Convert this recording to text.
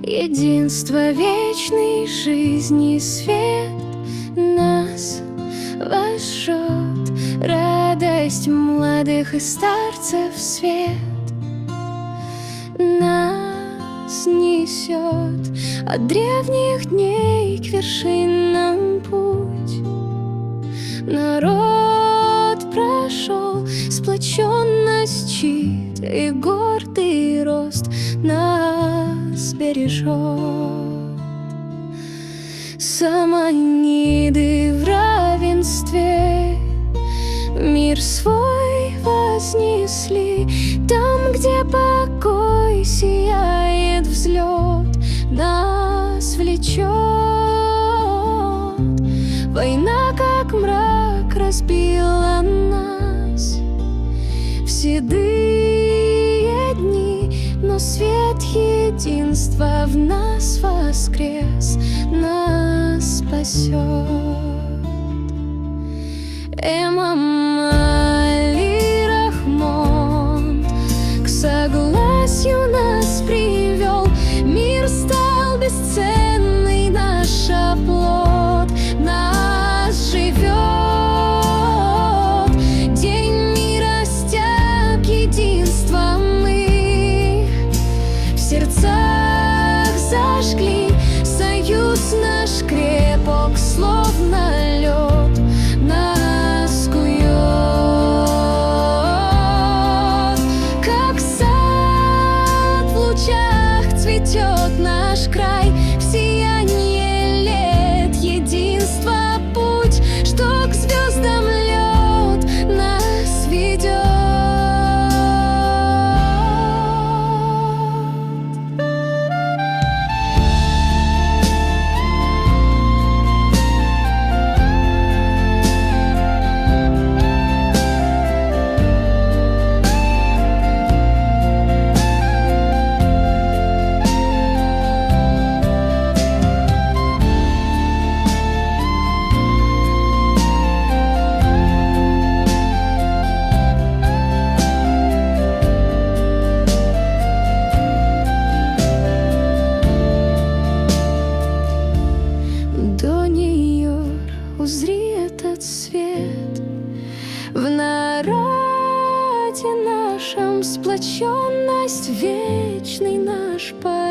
Единство вечной жизни свет нас вожжет, радость молодых и старцев свет нас несет от древних дней к вершинам путь. Народ прошел сплоченность чит, и гордый рост нас бережет. Саманиды в равенстве мир свой вознесли. Там, где покой сияет, взлет нас влечет. Война, как мрак, разбила нас в седые дни, но свет единства в нас воскрес, нас спасет. Эмам Али Рахмон к согласию нас привел. Мир стал бесценный, наш оплот нас живет. День мира стяг единства мы в сердцах зажгли. Союз наш крепок, словно лед, нас кует. Как сад в лучах цветет наш край, в сияние лет единства путь, что к звездам лед нас ведет. Узри этот свет в народе нашем, сплоченность вечный наш порядок.